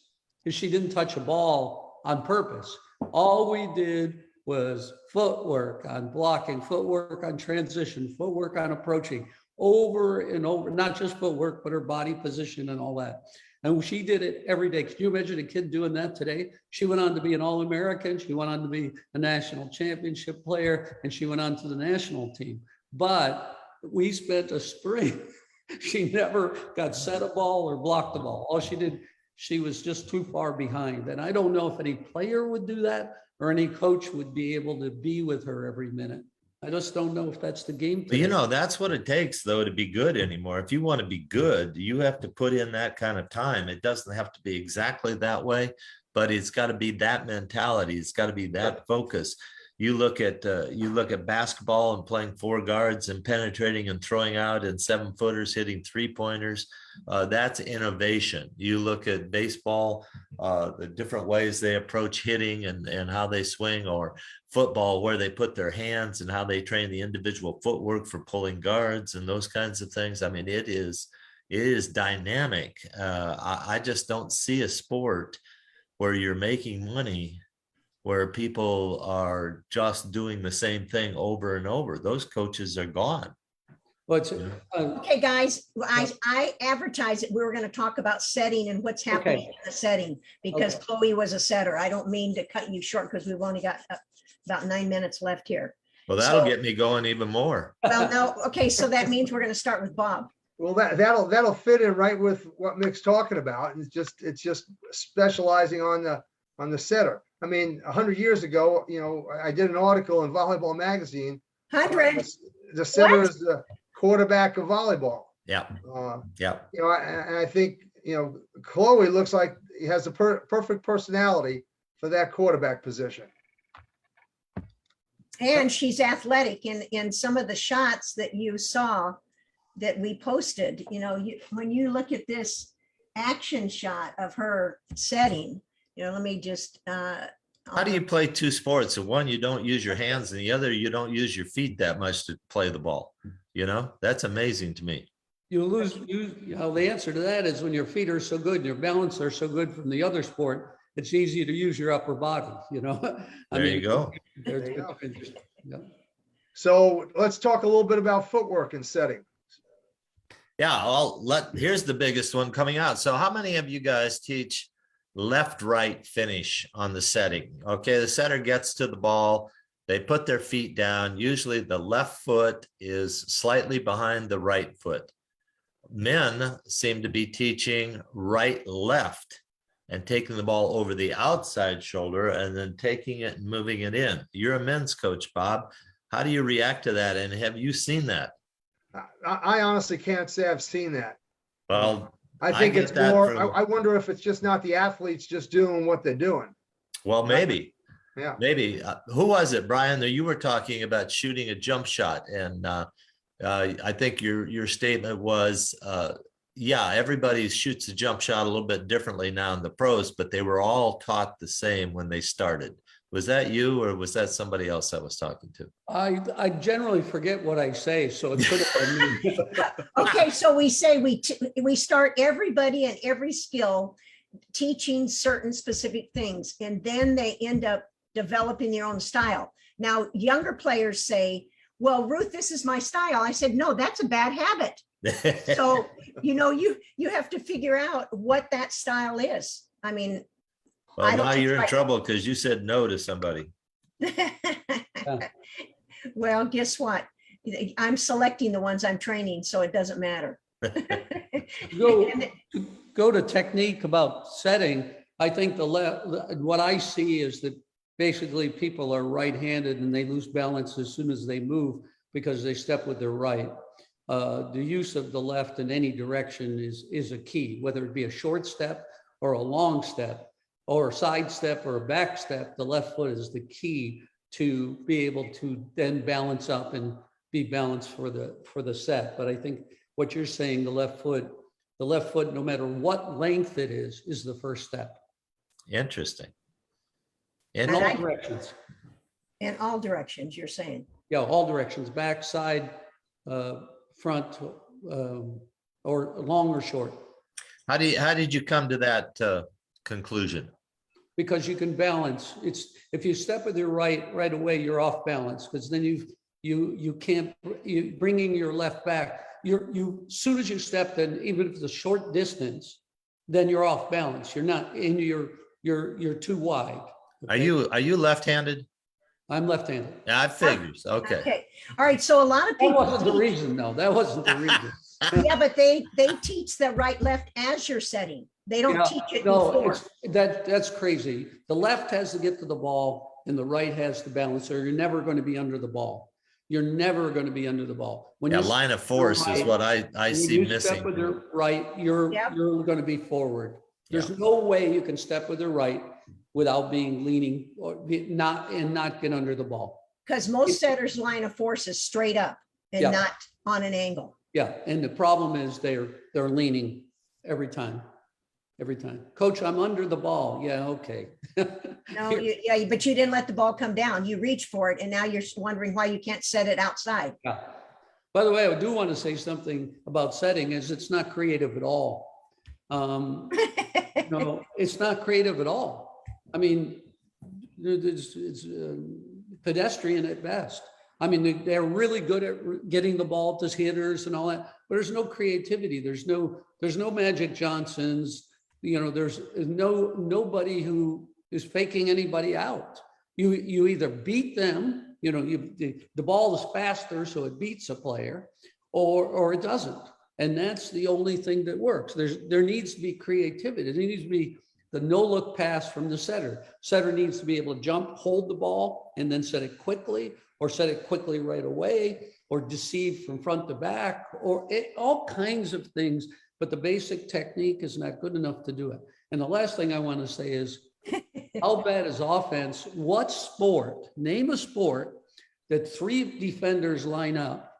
because she didn't touch a ball on purpose. All we did was footwork on blocking, footwork on transition, footwork on approaching, over and over, not just footwork, but her body position and all that. And she did it every day. Can you imagine a kid doing that today? She went on to be an All-American. She went on to be a national championship player, and she went on to the national team. But we spent a spring. She never got set a ball or blocked the ball. All she did, she was just too far behind. And I don't know if any player would do that, or any coach would be able to be with her every minute. I just don't know if that's the game. But you know, that's what it takes, though, to be good anymore. If you want to be good, you have to put in that kind of time. It doesn't have to be exactly that way, but it's got to be that mentality. It's got to be that focus. You look at basketball and playing 4 guards and penetrating and throwing out, and 7-footers hitting 3-pointers. That's innovation. You look at baseball, the different ways they approach hitting and how they swing, or football, where they put their hands and how they train the individual footwork for pulling guards and those kinds of things. I mean, it is dynamic. I just don't see a sport where you're making money where people are just doing the same thing over and over. Those coaches are gone. Okay, guys, I advertised that we were going to talk about setting and what's happening in the setting, because Chloe was a setter. I don't mean to cut you short, because we've only got about 9 minutes left here. Well, that'll get me going even more. Well, no, okay, so that means we're going to start with Bob. Well, that'll fit in right with what Mick's talking about. And it's just specializing on the setter. I mean, 100 years ago, you know, I did an article in Volleyball Magazine. 100. The setter is the quarterback of volleyball. Yeah. Yeah. You know, and I think, you know, Chloe looks like he has a perfect personality for that quarterback position. And she's athletic in some of the shots that you saw that we posted, you know, when you look at this action shot of her setting, you know, let me just, How do you play two sports? The one, you don't use your hands, and the other, you don't use your feet that much to play the ball. You know, that's amazing to me. The answer to that is when your feet are so good and your balance are so good from the other sport, it's easy to use your upper body, you know? There you go. There you go. Yeah. So let's talk a little bit about footwork and setting. Yeah, here's the biggest one coming out. So how many of you guys teach left-right finish on the setting? Okay, the setter gets to the ball, they put their feet down. Usually the left foot is slightly behind the right foot. Men seem to be teaching right-left and taking the ball over the outside shoulder and then taking it and moving it in. You're a men's coach, Bob. How do you react to that? And have you seen that? I honestly can't say I've seen that. Well, I think get it's that more, from- I wonder if it's just not the athletes just doing what they're doing. well, maybe. Yeah. Maybe. Who was it, Brian, that you were talking about shooting a jump shot? And I think your statement was, yeah, everybody shoots a jump shot a little bit differently now in the pros, but they were all taught the same when they started. Was that you, or was that somebody else I was talking to? I generally forget what I say, so it could have been me. okay, so we say we start everybody in every skill teaching certain specific things, and then they end up developing their own style. Now, younger players say, well, Ruth, this is my style. I said, no, that's a bad habit. So, you know, you have to figure out what that style is. I mean, Well, I don't now think you're in I- trouble because you said no to somebody. well, guess what? I'm selecting the ones I'm training, so it doesn't matter. Go to technique about setting. I think what I see is that basically people are right-handed and they lose balance as soon as they move because they step with their right. The use of the left in any direction is a key, whether it be a short step or a long step or a side step or a back step. The left foot is the key to be able to then balance up and be balanced for the set. But I think what you're saying, the left foot, no matter what length it is the first step. Interesting. In all directions. In all directions, you're saying. Yeah, all directions, back, side, front, or long or short. How did you come to that conclusion? Because you can balance. It's if you step with your right away, you're off balance, because then you can't bringing your left back. You soon as you step, then even if it's a short distance, then you're off balance. You're not in you're too wide. Okay? Are you left-handed? I'm left-handed. Yeah, I figured. Okay. Okay. All right. So a lot of That people. wasn't the reason, though. That wasn't the reason. Yeah, but they teach the right left as you're setting. They don't teach it before. That's crazy. The left has to get to the ball and the right has to balance, or you're never going to be under the ball. You're never going to be under the ball. When Yeah, you line of force is what I see missing. Step with your right, you're going to be forward. There's no way you can step with your right without being leaning or not get under the ball. Because most setters' line of force is straight up and not on an angle. Yeah, and the problem is they're leaning every time. Every time. Coach, I'm under the ball. Yeah, okay. No, but you didn't let the ball come down. You reached for it, and now you're wondering why you can't set it outside. Yeah. By the way, I do want to say something about setting is it's not creative at all. No, it's not creative at all. I mean, it's pedestrian at best. I mean, they're really good at getting the ball to hitters and all that, but there's no creativity. There's no Magic Johnsons. You know, there's nobody who is faking anybody out. You either beat them, you know, the ball is faster, so it beats a player, or it doesn't. And that's the only thing that works. There needs to be creativity. There needs to be the no-look pass from the setter. Setter needs to be able to jump, hold the ball, and then set it quickly, or set it quickly right away, or deceive from front to back, or all kinds of things, but the basic technique is not good enough to do it. And the last thing I want to say is, how bad is offense? What sport, name a sport that 3 defenders line up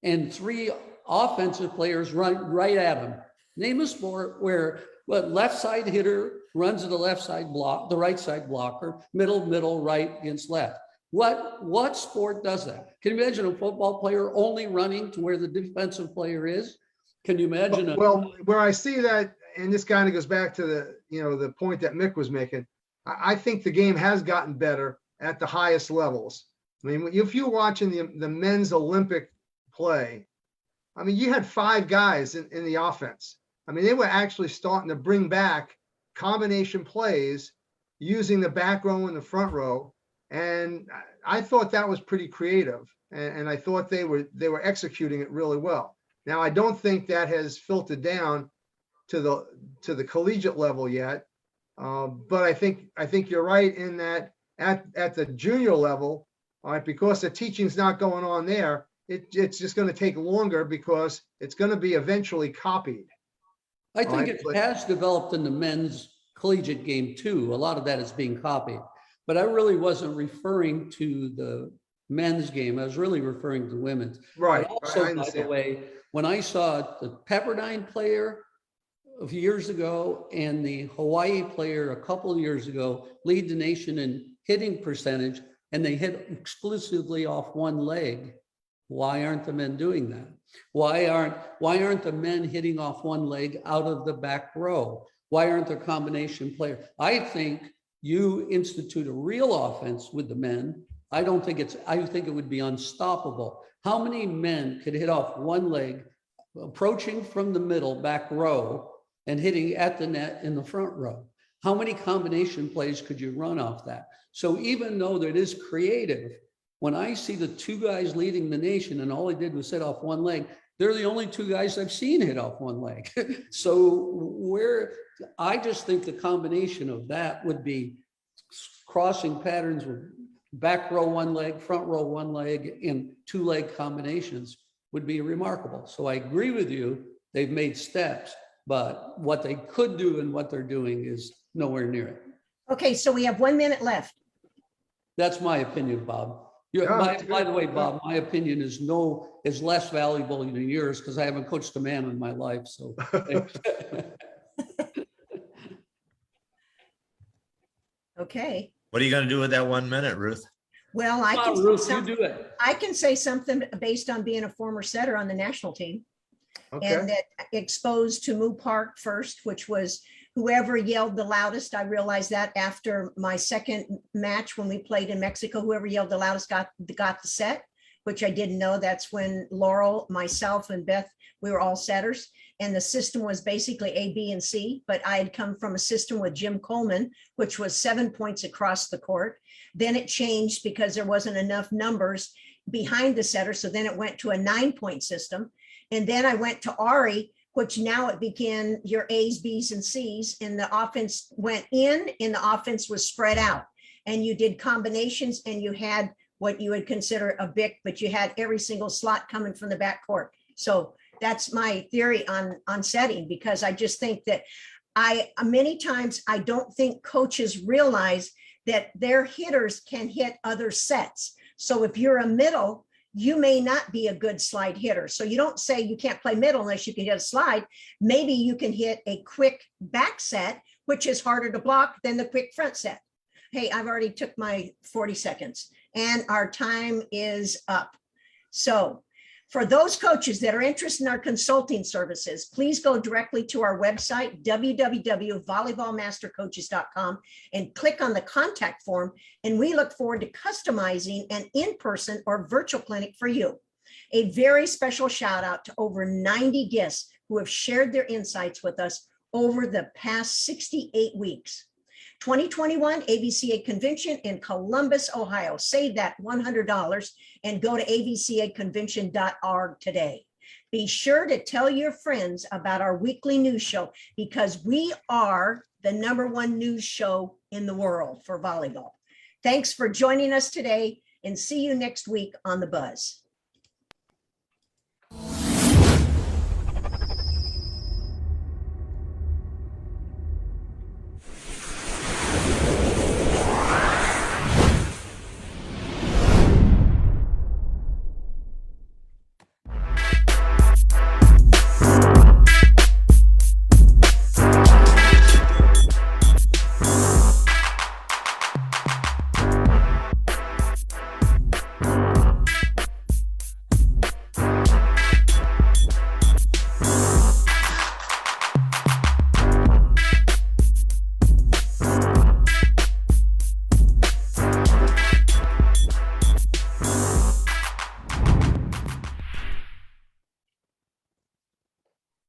and 3 offensive players run right at them? Name a sport where left side hitter runs to the left side block, the right side blocker, middle, right against left. What sport does that? Can you imagine a football player only running to where the defensive player is? Can you imagine? Well, where I see that, and this kind of goes back to the point that Mick was making. I think the game has gotten better at the highest levels. I mean, if you're watching the men's Olympic play, I mean, you had 5 guys in the offense. I mean, they were actually starting to bring back combination plays using the back row and the front row. And I thought that was pretty creative. And I thought they were executing it really well. Now, I don't think that has filtered down to the collegiate level yet. But I think you're right in that at the junior level, all right, because the teaching's not going on there, it's just going to take longer because it's going to be eventually copied. I think it has developed in the men's collegiate game too. A lot of that is being copied, but I really wasn't referring to the men's game. I was really referring to women's. Right. But also, by the way, when I saw the Pepperdine player a few years ago and the Hawaii player a couple of years ago lead the nation in hitting percentage, and they hit exclusively off one leg. Why aren't the men doing that? Why aren't the men hitting off one leg out of the back row? Why aren't there combination players? I think you institute a real offense with the men. I think it would be unstoppable. How many men could hit off one leg, approaching from the middle back row and hitting at the net in the front row? How many combination plays could you run off that? So even though that is creative, when I see the 2 guys leading the nation and all they did was hit off one leg, they're the only 2 guys I've seen hit off one leg. So I just think the combination of that would be crossing patterns with back row one leg, front row one leg, and 2-leg combinations would be remarkable. So I agree with you. They've made steps, but what they could do and what they're doing is nowhere near it. Okay, so we have 1 minute left. That's my opinion, Bob. By the way, Bob, my opinion is less valuable than yours because I haven't coached a man in my life. So, Okay. What are you going to do with that 1 minute, Ruth? Well, Ruth, you do it. I can say something based on being a former setter on the national team. Okay. And that exposed to Moo Park first, which was whoever yelled the loudest. I realized that after my second match when we played in Mexico, whoever yelled the loudest got the set, which I didn't know. That's when Laurel, myself, and Beth, we were all setters. And the system was basically A, B, and C. But I had come from a system with Jim Coleman, which was 7 points across the court. Then it changed because there wasn't enough numbers behind the setter. So then it went to a 9-point system. And then I went to Ari, which now it began your A's, B's, and C's, and the offense went in and the offense was spread out. And you did combinations and you had what you would consider a BIC, but you had every single slot coming from the backcourt. So that's my theory on setting, because I just think that many times I don't think coaches realize that their hitters can hit other sets. So if you're a middle, you may not be a good slide hitter. So you don't say you can't play middle unless you can hit a slide. Maybe you can hit a quick back set, which is harder to block than the quick front set. Hey, I've already took my 40 seconds and our time is up. So for those coaches that are interested in our consulting services, please go directly to our website, www.volleyballmastercoaches.com, and click on the contact form. And we look forward to customizing an in-person or virtual clinic for you. A very special shout out to over 90 guests who have shared their insights with us over the past 68 weeks. 2021 AVCA convention in Columbus, Ohio. Save that $100 and go to avcaconvention.org today. Be sure to tell your friends about our weekly news show, because we are the #1 news show in the world for volleyball. Thanks for joining us today, and see you next week on The Buzz.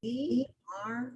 E-R